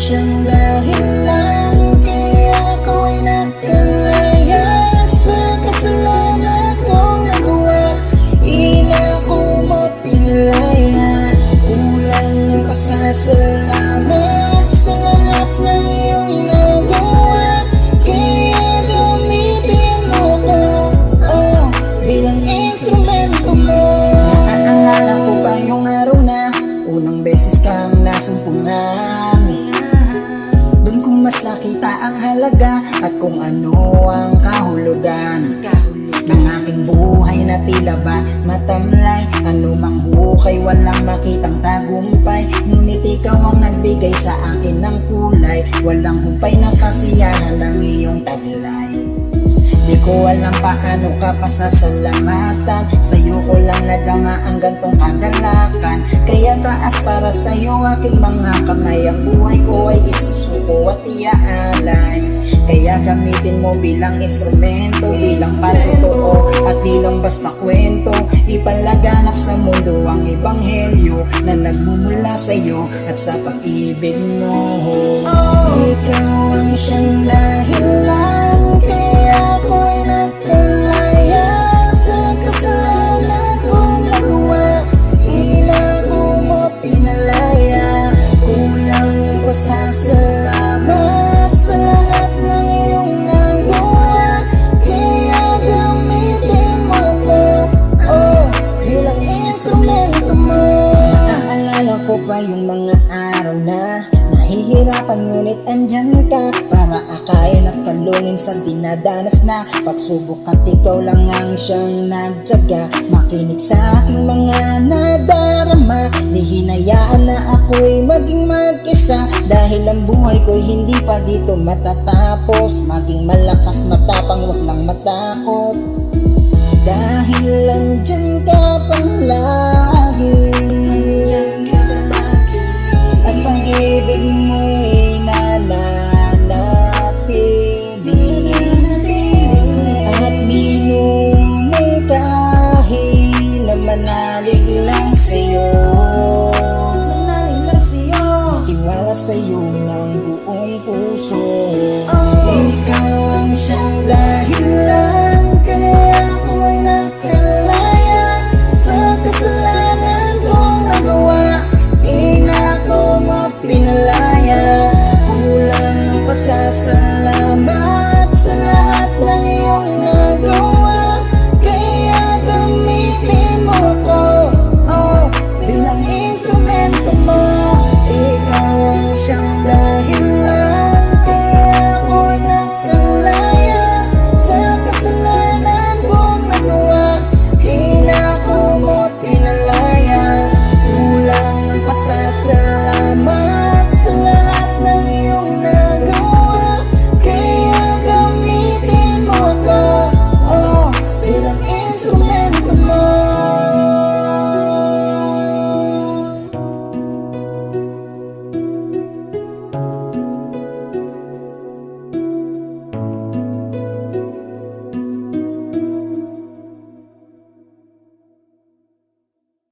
siyang dahilan kaya ako ay nakalaya sa kasalanan kong nagawa. Ina ko mapinalaya, kulang ang pasasalamat sa lahat ng iyong nagawa. Kaya gamitin mo ko, oh, bilang instrumento mo. Naaalala ko pa yung araw na unang beses kang nasumpungan. Doon ko mas nakita ang halaga at kung ano ang kahulugan ng aking buhay na tila ba matamlay. Anumang hukay, walang makitang tagumpay, ngunit ikaw ang nagbigay sa akin ng kulay. Walang humpay ng kasiyahan ng iyong taglay. Di ko alam paano ka pasasalamatan, sa'yo ko lang nadama ang gantong kagalakan. Kaya taas para sa'yo aking mga kamay, ang buhay ko ay isusuko at iaalay. Kaya gamitin mo bilang instrumento, bilang patotoo at di lang basta kwento. Ipalaganap sa mundo ang ebanghelyo na nagmumula sa'yo at sa pag-ibig mo. Ikaw ang siyang dahilan kaya ako ay nakalaya sa kasalanan kong nagawa. Ina ko mapinalaya, kulang ang pasasalamat sa lahat ng iyong nagawa. Kaya gamitin mo ko, oh, bilang instrumento mo. Naaalala ko pa yung mga araw na nahihirapan ngunit andyan ka para akayin at kalungin sa dinadanas na pagsubok. At ikaw lang ang siyang nagtyaga, makinig sa aking mga nadarama. Di hinayaan na ako'y maging mag-isa, dahil ang buhay ko'y hindi pa dito matatapos. Maging malakas, matapang, wag lang matakot.